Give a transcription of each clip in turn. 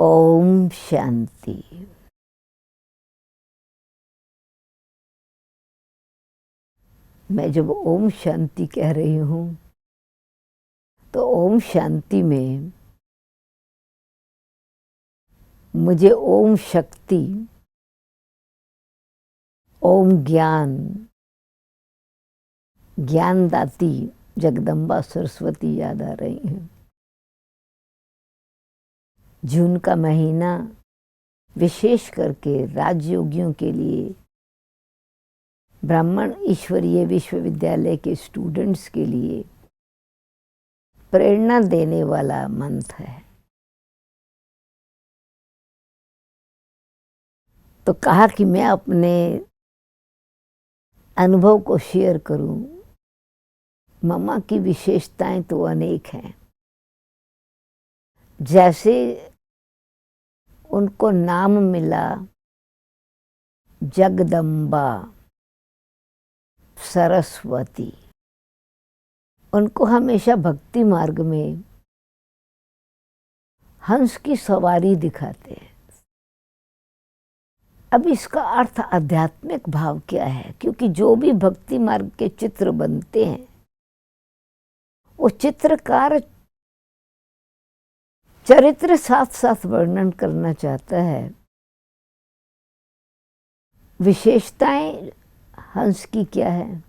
ओम शांति। मैं जब ओम शांति कह रही हूँ तो ओम शांति में मुझे ओम शक्ति, ओम ज्ञान, ज्ञानदाती जगदम्बा सरस्वती याद आ रही हैं। जून का महीना विशेष करके राजयोगियों के लिए, ब्राह्मण ईश्वरीय विश्वविद्यालय के स्टूडेंट्स के लिए प्रेरणा देने वाला मंत्र है। तो कहा कि मैं अपने अनुभव को शेयर करूं। मम्मा की विशेषताएं तो अनेक हैं। जैसे उनको नाम मिला जगदम्बा सरस्वती, उनको हमेशा भक्ति मार्ग में हंस की सवारी दिखाते हैं। अब इसका अर्थ आध्यात्मिक भाव क्या है? क्योंकि जो भी भक्ति मार्ग के चित्र बनते हैं वो चित्रकार चरित्र साथ साथ वर्णन करना चाहता है। विशेषताएं हंस की क्या है?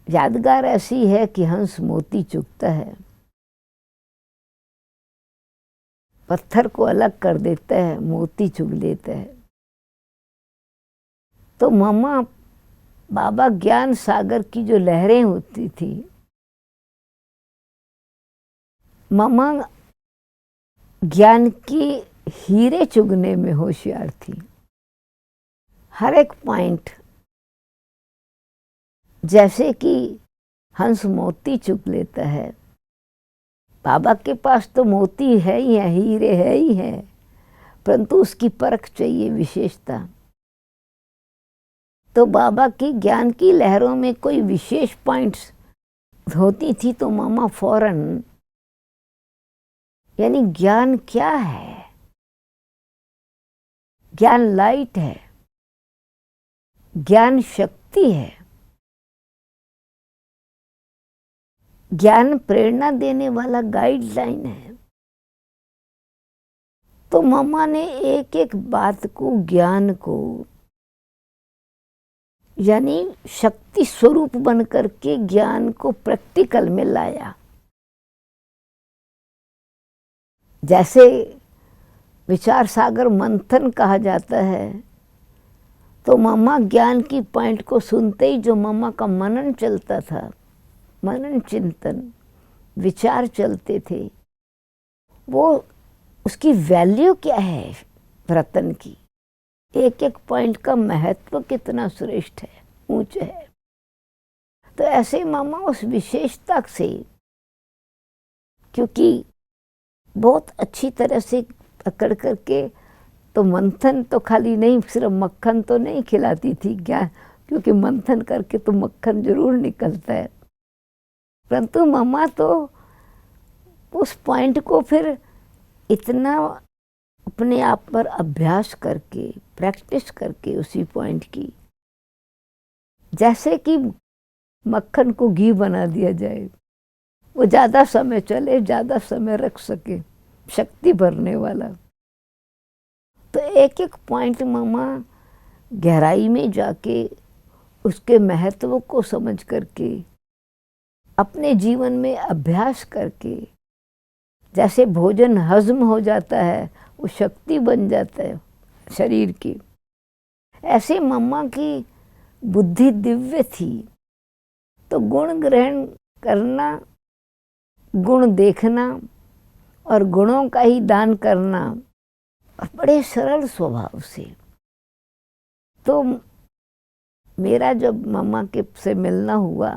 यादगार ऐसी है कि हंस मोती चुगता है, पत्थर को अलग कर देता है, मोती चुग लेता है। तो मम्मा बाबा ज्ञान सागर की जो लहरें होती थी, मम्मा ज्ञान की हीरे चुगने में होशियार थी। हर एक पॉइंट, जैसे कि हंस मोती चुग लेता है, बाबा के पास तो मोती है ही है, हीरे है ही है, परंतु उसकी परख चाहिए, विशेषता। तो बाबा की ज्ञान की लहरों में कोई विशेष पॉइंट्स होती थी तो मामा फौरन, यानी ज्ञान क्या है? ज्ञान लाइट है, ज्ञान शक्ति है, ज्ञान प्रेरणा देने वाला गाइडलाइन है। तो मम्मा ने एक एक बात को, ज्ञान को, यानी शक्ति स्वरूप बन करके ज्ञान को प्रैक्टिकल में लाया। जैसे विचार सागर मंथन कहा जाता है, तो मम्मा ज्ञान की पॉइंट को सुनते ही जो मम्मा का मनन चलता था, मनन चिंतन विचार चलते थे, वो उसकी वैल्यू क्या है रतन की, एक एक पॉइंट का महत्व कितना श्रेष्ठ है, ऊंच है। तो ऐसे मामा उस विशेषता से, क्योंकि बहुत अच्छी तरह से पकड़ करके, तो मंथन तो खाली नहीं, सिर्फ मक्खन तो नहीं खिलाती थी ज्ञान, क्योंकि मंथन करके तो मक्खन जरूर निकलता है, परंतु मामा तो उस पॉइंट को फिर इतना अपने आप पर अभ्यास करके, प्रैक्टिस करके उसी पॉइंट की, जैसे कि मक्खन को घी बना दिया जाए, वो ज़्यादा समय चले, ज़्यादा समय रख सके, शक्ति भरने वाला। तो एक एक पॉइंट मामा गहराई में जाके उसके महत्व को समझ करके, अपने जीवन में अभ्यास करके, जैसे भोजन हजम हो जाता है, वो शक्ति बन जाता है शरीर की, ऐसे मम्मा की बुद्धि दिव्य थी। तो गुण ग्रहण करना, गुण देखना और गुणों का ही दान करना, और बड़े सरल स्वभाव से। तो मेरा जब मम्मा के से मिलना हुआ,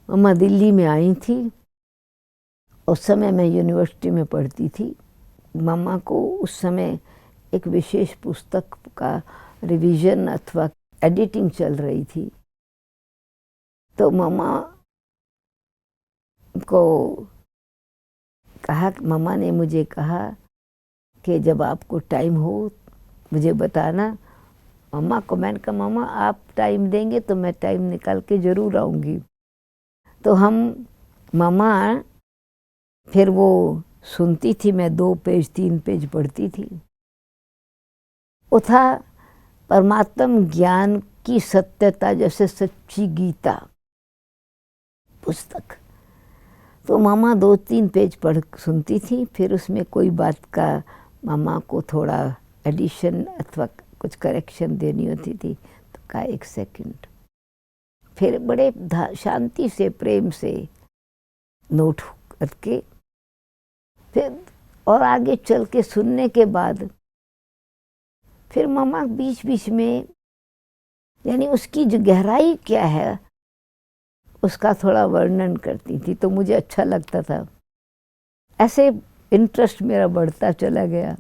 मम्मा दिल्ली में आई थी, उस समय मैं यूनिवर्सिटी में पढ़ती थी। मम्मा को उस समय एक विशेष पुस्तक का रिवीजन अथवा एडिटिंग चल रही थी, तो मम्मा को कहा, मम्मा ने मुझे कहा कि जब आपको टाइम हो मुझे बताना। मम्मा को मैंने कहा, मम्मा आप टाइम देंगे तो मैं टाइम निकाल के ज़रूर आऊँगी। तो मम्मा फिर वो सुनती थी, मैं 2 पेज 3 पेज पढ़ती थी। वो था परमात्म ज्ञान की सत्यता, जैसे सच्ची गीता पुस्तक। तो मामा 2-3 पेज पढ़ सुनती थी, फिर उसमें कोई बात का मामा को थोड़ा एडिशन अथवा कुछ करेक्शन देनी होती थी, तो कहा 1 सेकंड। फिर बड़े शांति से प्रेम से नोट करके फिर और आगे चल के सुनने के बाद फिर मामा बीच बीच में, यानी उसकी जो गहराई क्या है उसका थोड़ा वर्णन करती थी, तो मुझे अच्छा लगता था। ऐसे इंटरेस्ट मेरा बढ़ता चला गया।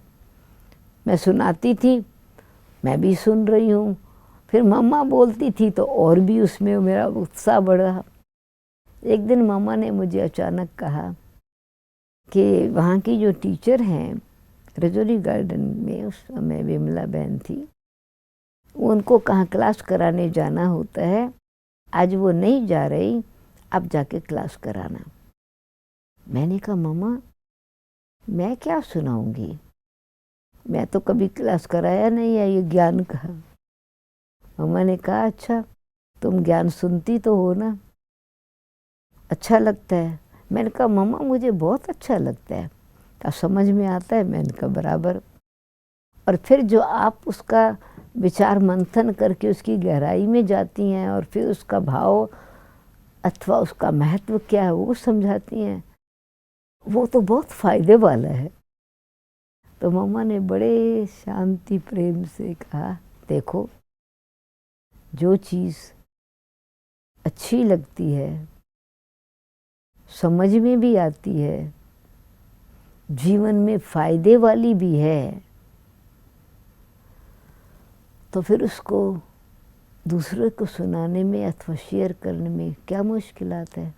मैं सुनाती थी, मैं भी सुन रही हूँ, फिर मम्मा बोलती थी तो और भी उसमें मेरा उत्साह बढ़ा। एक दिन मम्मा ने मुझे अचानक कहा कि वहाँ की जो टीचर हैं रजौरी गार्डन में, उस समय विमला बहन थी, उनको कहाँ क्लास कराने जाना होता है, आज वो नहीं जा रही, आप जाके क्लास कराना। मैंने कहा, मम्मा मैं क्या सुनाऊंगी, मैं तो कभी क्लास कराया नहीं है ये ज्ञान का। मम्मा ने कहा, अच्छा तुम ज्ञान सुनती तो हो ना, अच्छा लगता है। मैंने कहा, मम्मा मुझे बहुत अच्छा लगता है। कहा, समझ में आता है। मैंने कहा, बराबर। और फिर जो आप उसका विचार मंथन करके उसकी गहराई में जाती हैं और फिर उसका भाव अथवा उसका महत्व क्या है वो समझाती हैं, वो तो बहुत फायदे वाला है। तो मम्मा ने बड़े शांति प्रेम से कहा, देखो जो चीज़ अच्छी लगती है, समझ में भी आती है, जीवन में फायदे वाली भी है, तो फिर उसको दूसरे को सुनाने में अथवा शेयर करने में क्या मुश्किलात है।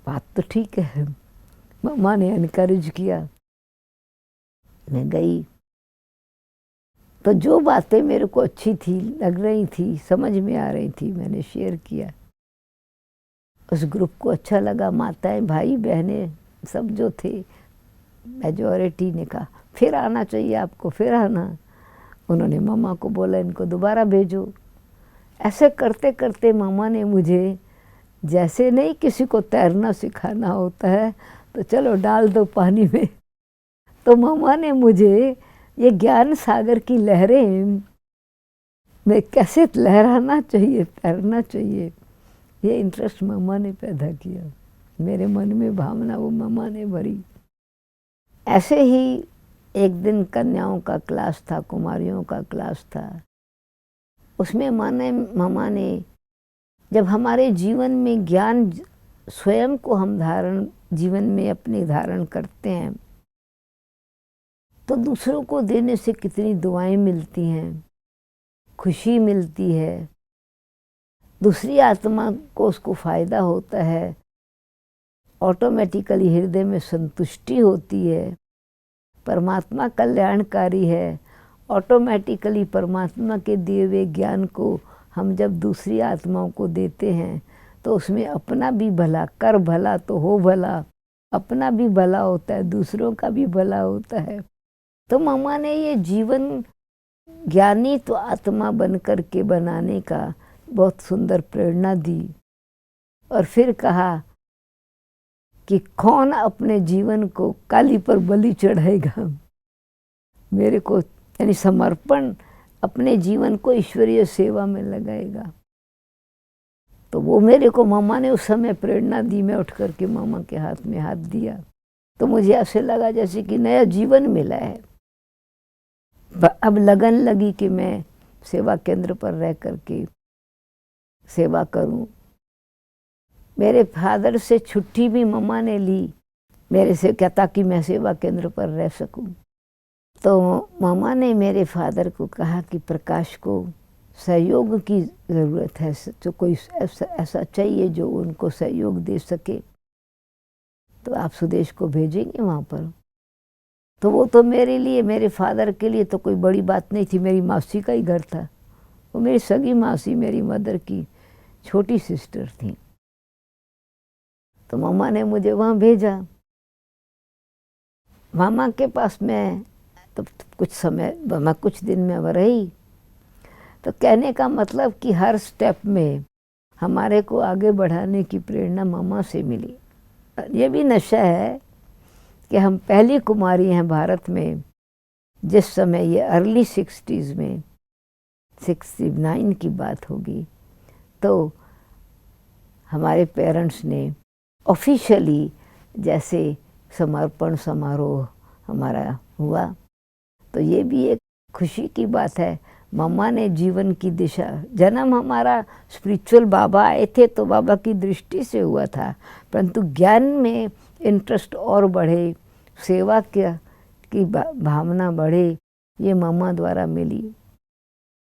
बात तो ठीक है। मम्मा ने एनकरेज किया। मैं गई तो जो बातें मेरे को अच्छी थी, लग रही थी, समझ में आ रही थी, मैंने शेयर किया। उस ग्रुप को अच्छा लगा, माताएं भाई बहनें सब जो थे, मेजॉरिटी ने कहा फिर आना चाहिए आपको, फिर आना। उन्होंने मम्मा को बोला इनको दोबारा भेजो। ऐसे करते करते मम्मा ने मुझे, जैसे नहीं किसी को तैरना सिखाना होता है तो चलो डाल दो पानी में, तो मम्मा ने मुझे ये ज्ञान सागर की लहरें में कैसे लहराना चाहिए, तैरना चाहिए, ये इंटरेस्ट मम्मा ने पैदा किया। मेरे मन में भावना वो मम्मा ने भरी। ऐसे ही एक दिन कन्याओं का क्लास था, कुमारियों का क्लास था। उसमें मम्मा ने जब हमारे जीवन में ज्ञान स्वयं को हम जीवन में अपने धारण करते हैं तो दूसरों को देने से कितनी दुआएं मिलती हैं, खुशी मिलती है, दूसरी आत्मा को उसको फायदा होता है, ऑटोमेटिकली हृदय में संतुष्टि होती है, परमात्मा कल्याणकारी है। ऑटोमेटिकली परमात्मा के दिए हुए ज्ञान को हम जब दूसरी आत्माओं को देते हैं तो उसमें अपना भी भला, कर भला तो हो भला, अपना भी भला होता है, दूसरों का भी भला होता है। तो मम्मा ने ये जीवन ज्ञानी तो आत्मा बनकर के बनाने का बहुत सुंदर प्रेरणा दी। और फिर कहा कि कौन अपने जीवन को काली पर बलि चढ़ाएगा, मेरे को यानी समर्पण, अपने जीवन को ईश्वरीय सेवा में लगाएगा। तो वो मेरे को मम्मा ने उस समय प्रेरणा दी। मैं उठ करके मम्मा के हाथ में हाथ दिया तो मुझे ऐसे लगा जैसे कि नया जीवन मिला है। अब लगन लगी कि मैं सेवा केंद्र पर रह करके सेवा करूं। मेरे फादर से छुट्टी भी मम्मा ने ली मेरे से, क्या ताकि मैं सेवा केंद्र पर रह सकूं। तो मम्मा ने मेरे फादर को कहा कि प्रकाश को सहयोग की ज़रूरत है, तो कोई ऐसा चाहिए जो उनको सहयोग दे सके। तो आप सुदेश को भेजेंगे वहाँ पर। तो वो तो मेरे लिए, मेरे फादर के लिए तो कोई बड़ी बात नहीं थी, मेरी मौसी का ही घर था। वो मेरी सगी मौसी, मेरी मदर की छोटी सिस्टर थी। तो मामा ने मुझे वहाँ भेजा। मामा के पास मैं तो कुछ समय, मैं कुछ दिन में वह रही। तो कहने का मतलब कि हर स्टेप में हमारे को आगे बढ़ाने की प्रेरणा मामा से मिली। ये भी नशा है कि हम पहली कुमारी हैं भारत में। जिस समय ये अर्ली 60s में, 69 की बात होगी, तो हमारे पेरेंट्स ने ऑफिशियली जैसे समर्पण समारोह हमारा हुआ। तो ये भी एक खुशी की बात है। मम्मा ने जीवन की दिशा, जन्म हमारा स्पिरिचुअल बाबा आए थे तो बाबा की दृष्टि से हुआ था, परंतु ज्ञान में इंटरेस्ट और बढ़े, सेवा की भावना बढ़े, ये मम्मा द्वारा मिली।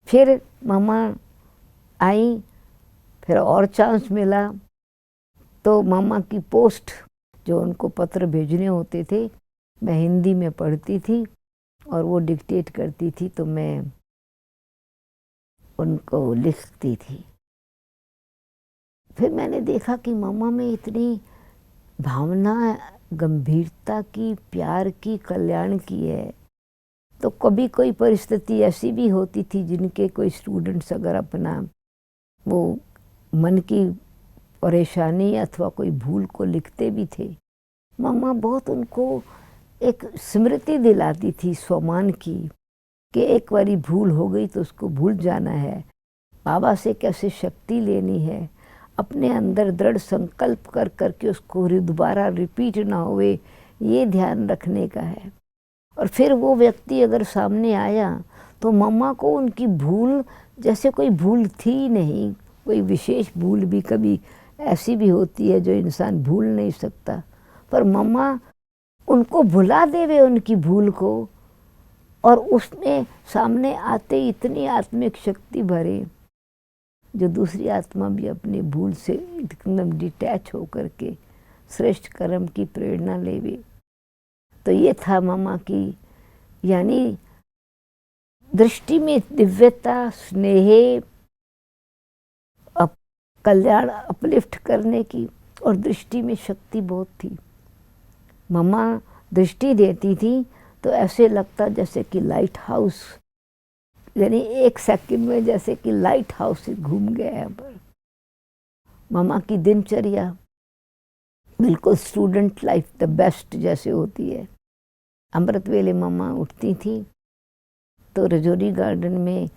फिर मम्मा आई, फिर और चांस मिला तो मम्मा की पोस्ट, जो उनको पत्र भेजने होते थे, मैं हिंदी में पढ़ती थी और वो डिक्टेट करती थी तो मैं उनको लिखती थी। फिर मैंने देखा कि मम्मा में इतनी भावना, गंभीरता की, प्यार की, कल्याण की है। तो कभी कोई परिस्थिति ऐसी भी होती थी जिनके कोई स्टूडेंट्स अगर अपना वो मन की परेशानी अथवा कोई भूल को लिखते भी थे, मम्मा बहुत उनको एक स्मृति दिलाती थी स्वमान की, कि एक बारी भूल हो गई तो उसको भूल जाना है, बाबा से कैसे शक्ति लेनी है, अपने अंदर दृढ़ संकल्प कर करके उसको दोबारा रिपीट ना होवे, ये ध्यान रखने का है। और फिर वो व्यक्ति अगर सामने आया तो मम्मा को उनकी भूल जैसे कोई भूल थी नहीं। कोई विशेष भूल भी कभी ऐसी भी होती है जो इंसान भूल नहीं सकता, पर मम्मा उनको भुला देवे उनकी भूल को, और उसमें सामने आते इतनी आत्मिक शक्ति भरे जो दूसरी आत्मा भी अपनी भूल से एकदम डिटैच होकर के श्रेष्ठ कर्म की प्रेरणा लेवे। तो ये था मम्मा की, यानी दृष्टि में दिव्यता, स्नेह, कल्याण, अपलिफ्ट करने की, और दृष्टि में शक्ति बहुत थी। मम्मा दृष्टि देती थी तो ऐसे लगता जैसे कि लाइट हाउस, यानी एक सेकंड में जैसे कि लाइट हाउस घूम गया है। पर मम्मा की दिनचर्या बिल्कुल स्टूडेंट लाइफ द बेस्ट जैसे होती है। अमृत वेले मम्मा उठती थी तो रजौरी गार्डन में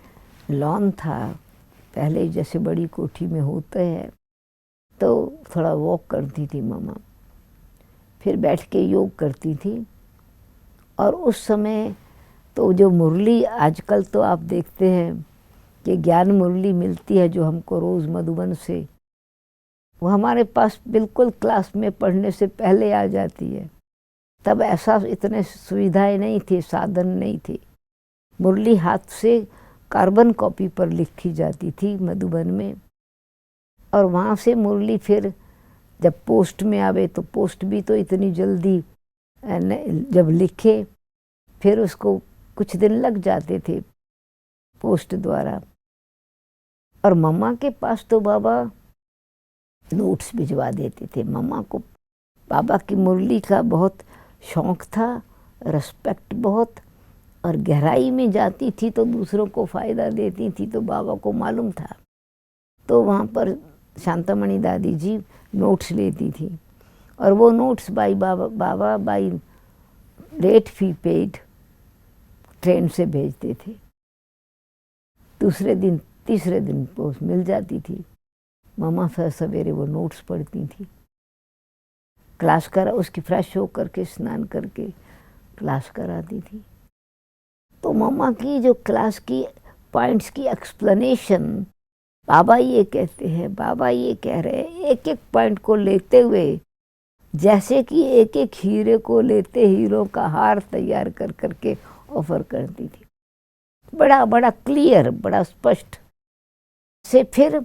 लॉन था, पहले जैसे बड़ी कोठी में होते हैं, तो थोड़ा वॉक करती थी मम्मा, फिर बैठ के योग करती थी। और उस समय तो जो मुरली आजकल तो आप देखते हैं कि ज्ञान मुरली मिलती है जो हमको रोज़ मधुबन से, वो हमारे पास बिल्कुल क्लास में पढ़ने से पहले आ जाती है। तब ऐसा इतने सुविधाएं नहीं थी, साधन नहीं थे। मुरली हाथ से कार्बन कॉपी पर लिखी जाती थी मधुबन में, और वहाँ से मुरली फिर जब पोस्ट में आवे तो पोस्ट भी तो इतनी जल्दी जब लिखे फिर उसको कुछ दिन लग जाते थे पोस्ट द्वारा। और मम्मा के पास तो बाबा नोट्स भिजवा देते थे। मम्मा को बाबा की मुरली का बहुत शौक था, रिस्पेक्ट बहुत, और गहराई में जाती थी तो दूसरों को फ़ायदा देती थी, तो बाबा को मालूम था। तो वहाँ पर शांतामणि दादी जी नोट्स लेती थी, और वो notes Baba by rate fee paid train से भेजते थे। दूसरे दिन तीसरे दिन पोस्ट मिल जाती थी। मम्मा फिर सवेरे वो नोट्स पढ़ती थी, क्लास करा, उसकी फ्रेश हो करके स्नान करके क्लास कराती थी। तो मम्मा की जो क्लास की पॉइंट्स की एक्सप्लेनेशन, बाबा ये कहते हैं, बाबा ये कह रहे हैं, एक एक पॉइंट को लेते हुए जैसे कि एक एक हीरे को लेते हीरों का हार तैयार कर करके ऑफर करती थी। बड़ा बड़ा क्लियर, बड़ा स्पष्ट से। फिर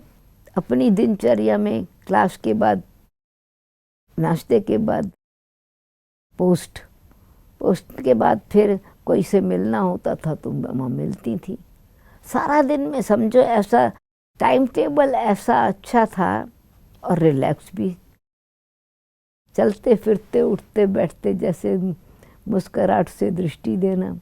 अपनी दिनचर्या में क्लास के बाद, नाश्ते के बाद पोस्ट पोस्ट के बाद फिर कोई से मिलना होता था तो मम्मा मिलती थी। सारा दिन में समझो ऐसा टाइम टेबल ऐसा अच्छा था और रिलैक्स भी, चलते फिरते उठते बैठते जैसे मुस्कुराहट से दृष्टि देना,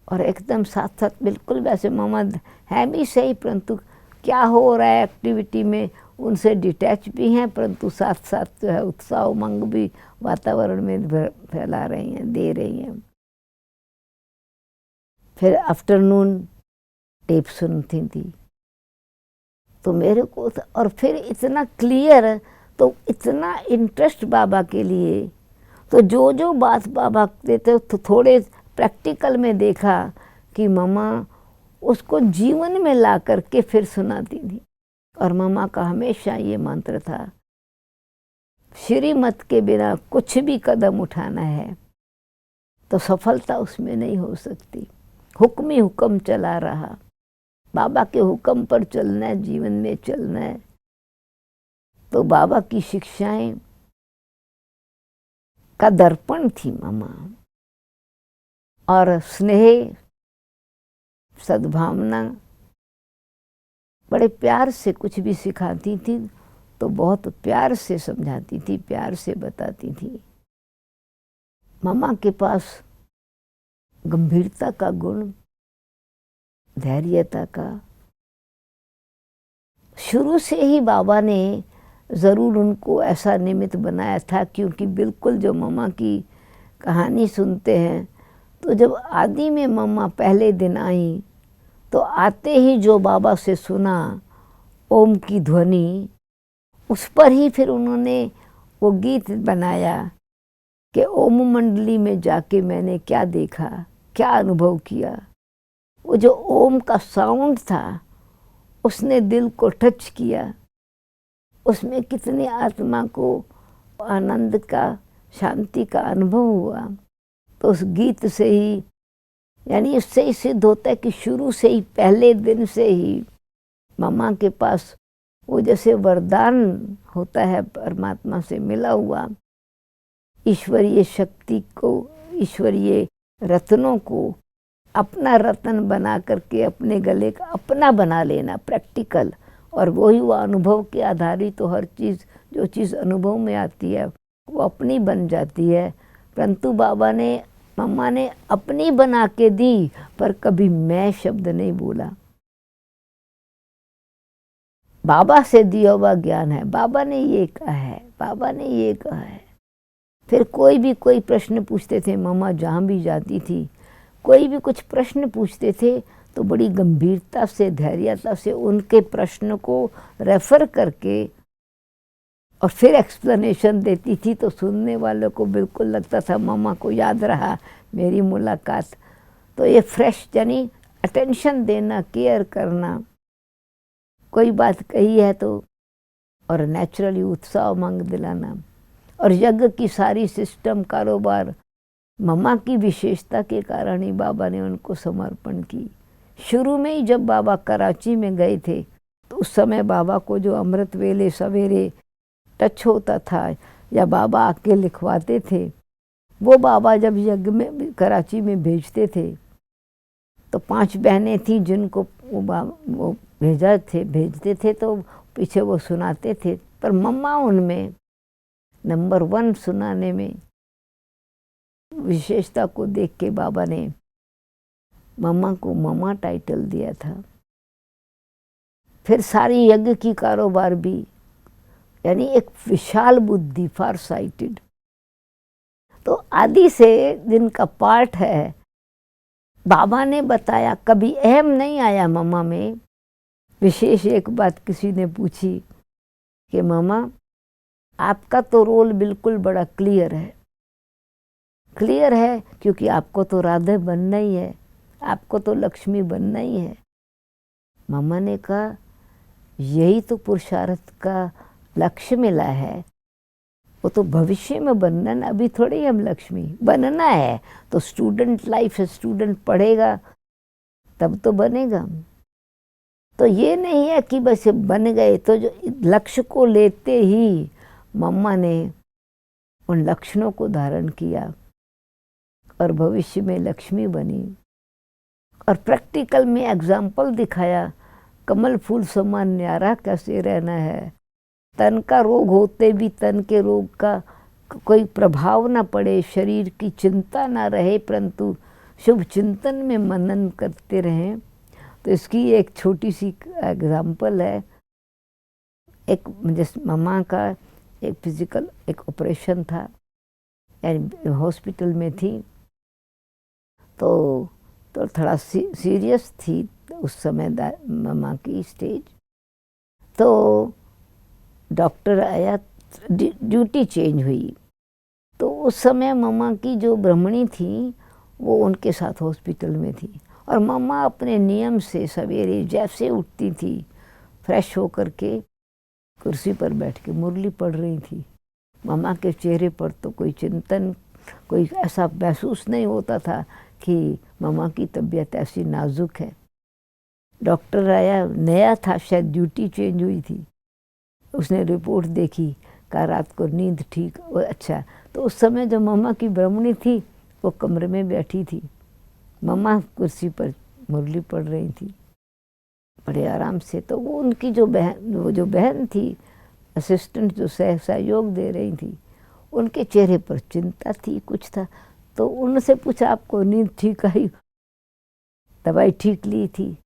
और एकदम साथ साथ बिल्कुल वैसे मम्मा है भी सही, परंतु क्या हो रहा है एक्टिविटी में उनसे डिटैच भी हैं, परंतु साथ साथ जो है उत्साह उमंग भी वातावरण में फैला रही हैं, दे रही हैं। फिर आफ्टरनून टेप सुनती थी तो मेरे को और फिर इतना क्लियर, तो इतना इंटरेस्ट बाबा के लिए, तो जो जो बात बाबा देते तो थोड़े प्रैक्टिकल में देखा कि मम्मा उसको जीवन में ला करके फिर सुनाती थी। और मम्मा का हमेशा ये मंत्र था, श्रीमत के बिना कुछ भी कदम उठाना है तो सफलता उसमें नहीं हो सकती। हुक्म ही हुक्म चला रहा, बाबा के हुक्म पर चलना है, जीवन में चलना है। तो बाबा की शिक्षाएं का दर्पण थी मम्मा, और स्नेह सद्भावना, बड़े प्यार से कुछ भी सिखाती थी तो बहुत प्यार से समझाती थी, प्यार से बताती थी। मम्मा के पास गंभीरता का गुण, धैर्यता का, शुरू से ही बाबा ने ज़रूर उनको ऐसा निमित्त बनाया था, क्योंकि बिल्कुल जो मम्मा की कहानी सुनते हैं तो जब आदि में मम्मा पहले दिन आई तो आते ही जो बाबा से सुना ओम की ध्वनि, उस पर ही फिर उन्होंने वो गीत बनाया कि ओम मंडली में जाके मैंने क्या देखा, क्या अनुभव किया। वो जो ओम का साउंड था उसने दिल को टच किया, उसमें कितनी आत्मा को आनंद का, शांति का अनुभव हुआ। तो उस गीत से ही, यानी इससे ही सिद्ध होता है कि शुरू से ही, पहले दिन से ही मम्मा के पास वो जैसे वरदान होता है परमात्मा से मिला हुआ, ईश्वरीय शक्ति को, ईश्वरीय रत्नों को अपना रत्न बना करके अपने गले का अपना बना लेना, प्रैक्टिकल। और वही हुआ अनुभव के आधारित, तो हर चीज़, जो चीज़ अनुभव में आती है वो अपनी बन जाती है। परंतु बाबा ने, मम्मा ने अपनी बना के दी, पर कभी मैं शब्द नहीं बोला। बाबा से दिया हुआ ज्ञान है, बाबा ने ये कहा है, बाबा ने ये कहा है। फिर कोई भी कोई प्रश्न पूछते थे, मम्मा जहाँ भी जाती थी कोई भी कुछ प्रश्न पूछते थे तो बड़ी गंभीरता से, धैर्यता से उनके प्रश्न को रेफर करके और फिर एक्सप्लेनेशन देती थी, तो सुनने वालों को बिल्कुल लगता था मम्मा को याद रहा मेरी मुलाकात। तो ये फ्रेश, यानी अटेंशन देना, केयर करना, कोई बात कही है तो, और नेचुरली उत्साह उमंग दिलाना। और यज्ञ की सारी सिस्टम, कारोबार मम्मा की विशेषता के कारण ही बाबा ने उनको समर्पण की। शुरू में ही जब बाबा कराची में गए थे तो उस समय बाबा को जो अमृत वेले सवेरे टच होता था या बाबा आके लिखवाते थे, वो बाबा जब यज्ञ में कराची में भेजते थे तो 5 बहनें थी जिनको वो भेजते थे तो पीछे वो सुनाते थे, पर मम्मा उनमें नंबर 1 सुनाने में विशेषता को देख के बाबा ने मम्मा को मम्मा टाइटल दिया था। फिर सारी यज्ञ की कारोबार भी, यानी एक विशाल बुद्धि, फार साइटेड। तो आदि से दिन का पार्ट है। बाबा ने बताया, कभी अहम नहीं आया मम्मा में। विशेष एक बात किसी ने पूछी कि मम्मा आपका तो रोल बिल्कुल बड़ा क्लियर है, क्लियर है क्योंकि आपको तो राधे बनना ही है, आपको तो लक्ष्मी बनना ही है। मम्मा ने कहा यही तो पुरुषार्थ का लक्ष्य मिला है, वो तो भविष्य में बनना ना, अभी थोड़ी हम लक्ष्मी बनना है। तो स्टूडेंट लाइफ है, स्टूडेंट पढ़ेगा तब तो बनेगा। तो ये नहीं है कि बस बन गए। तो जो लक्ष्य को लेते ही मम्मा ने उन लक्षणों को धारण किया और भविष्य में लक्ष्मी बनी और प्रैक्टिकल में एग्जाम्पल दिखाया कमल फूल समान न्यारा कैसे रहना है, तन का रोग होते भी तन के रोग का कोई प्रभाव ना पड़े, शरीर की चिंता ना रहे, परंतु शुभ चिंतन में मनन करते रहें। तो इसकी एक छोटी सी एग्जाम्पल है। एक जैसे मम्मा का एक फिजिकल एक ऑपरेशन था, यानी हॉस्पिटल में थी, तो थोड़ा सीरियस थी उस समय मम्मा की स्टेज। तो डॉक्टर आया, ड्यूटी चेंज हुई, तो उस समय मम्मा की जो ब्रह्मणी थी वो उनके साथ हॉस्पिटल में थी और मम्मा अपने नियम से सवेरे जैसे उठती थी फ्रेश होकर के कुर्सी पर बैठ के मुरली पढ़ रही थी। मम्मा के चेहरे पर तो कोई चिंतन, कोई ऐसा महसूस नहीं होता था कि मम्मा की तबीयत ऐसी नाजुक है। डॉक्टर आया, नया था, शायद ड्यूटी चेंज हुई थी, उसने रिपोर्ट देखी, कहा रात को नींद ठीक अच्छा। तो उस समय जो मम्मा की ब्रह्मणी थी वो कमरे में बैठी थी, मम्मा कुर्सी पर मुरली पढ़ रही थी बड़े आराम से। तो वो उनकी जो बहन थी, असिस्टेंट जो सहयोग दे रही थी, उनके चेहरे पर चिंता थी, कुछ था। तो उनसे पूछा, आपको नींद ठीक आई, दवाई ठीक ली थी?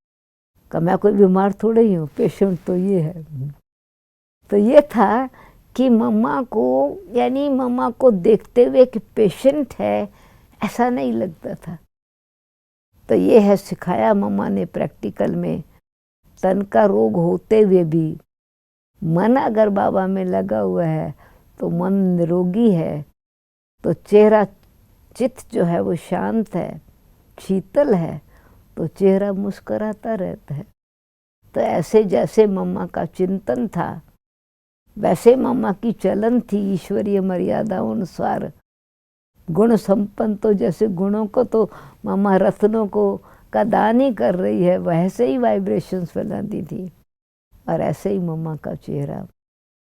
कहा मैं कोई बीमार थोड़ा ही हूँ, पेशेंट तो ये है। तो ये था कि मम्मा को, यानी मम्मा को देखते हुए कि पेशेंट है ऐसा नहीं लगता था। तो ये है सिखाया मम्मा ने प्रैक्टिकल में, तन का रोग होते हुए भी मन अगर बाबा में लगा हुआ है तो मन निरोगी है, तो चेहरा चित्त जो है वो शांत है, शीतल है, तो चेहरा मुस्कुराता रहता है। तो ऐसे जैसे मम्मा का चिंतन था वैसे मम्मा की चलन थी ईश्वरीय मर्यादाओं अनुसार। गुण संपन्न, तो जैसे गुणों को तो मम्मा रत्नों को का दान ही कर रही है, वैसे ही वाइब्रेशंस फैलाती थी। और ऐसे ही मम्मा का चेहरा,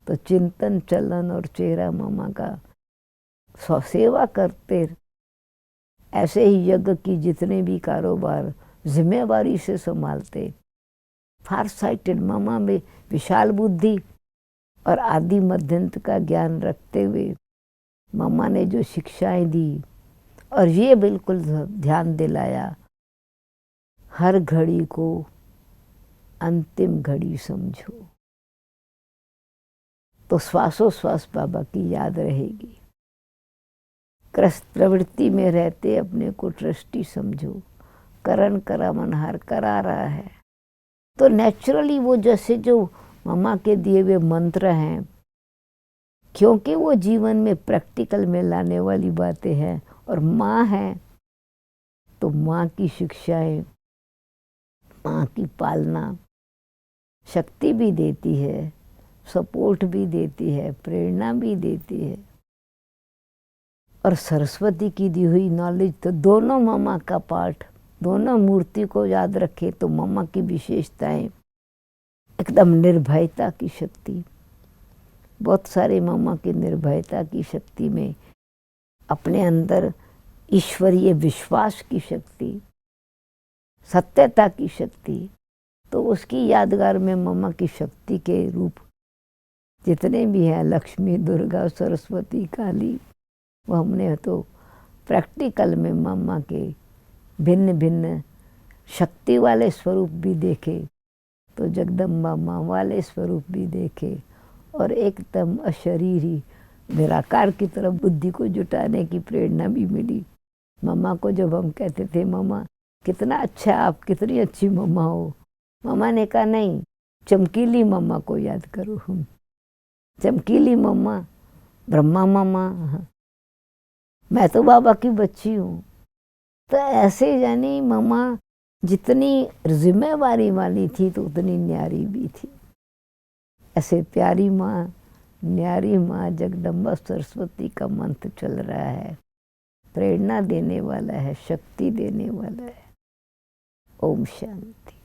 तो चिंतन चलन और चेहरा मम्मा का सेवा करते। ऐसे ही यज्ञ की जितने भी कारोबार जिम्मेवारी से संभालते। फार साइटेड मम्मा में विशाल बुद्धि और आदि मध्यंत का ज्ञान रखते हुए मम्मा ने जो शिक्षाएं दी और ये बिल्कुल ध्यान दिलाया, हर घड़ी को अंतिम घड़ी समझो। तो श्वासोश्वास बाबा की याद रहेगी। क्रस्त प्रवृत्ति में रहते अपने को ट्रस्टी समझो, करण करा मनहार करा रहा है। तो नेचुरली वो जैसे जो मम्मा के दिए हुए मंत्र हैं, क्योंकि वो जीवन में प्रैक्टिकल में लाने वाली बातें हैं और माँ है, तो माँ की शिक्षाएं, माँ की पालना शक्ति भी देती है, सपोर्ट भी देती है, प्रेरणा भी देती है। और सरस्वती की दी हुई नॉलेज, तो दोनों मम्मा का पाठ, दोनों मूर्ति को याद रखे तो मम्मा की विशेषताएं, एकदम निर्भयता की शक्ति, बहुत सारे मम्मा की निर्भयता की शक्ति में अपने अंदर ईश्वरीय विश्वास की शक्ति, सत्यता की शक्ति। तो उसकी यादगार में मम्मा की शक्ति के रूप जितने भी हैं, लक्ष्मी, दुर्गा, सरस्वती, काली, वो हमने तो प्रैक्टिकल में मम्मा के भिन्न भिन्न शक्ति वाले स्वरूप भी देखे, तो जगदम्बा माँ वाले स्वरूप भी देखे, और एकदम अशरीरी निराकार की तरफ बुद्धि को जुटाने की प्रेरणा भी मिली। मम्मा को जब हम कहते थे मम्मा कितना अच्छा, आप कितनी अच्छी मम्मा हो, मम्मा ने कहा नहीं, चमकीली मम्मा को याद करो। हम चमकीली मम्मा, ब्रह्मा मम्मा, मैं तो बाबा की बच्ची हूँ। तो ऐसे यानी मम्मा जितनी जिम्मेवारी वाली थी तो उतनी न्यारी भी थी। ऐसे प्यारी माँ, न्यारी माँ, जगदम्बा सरस्वती का मंत्र चल रहा है, प्रेरणा देने वाला है, शक्ति देने वाला है। ओम शांति।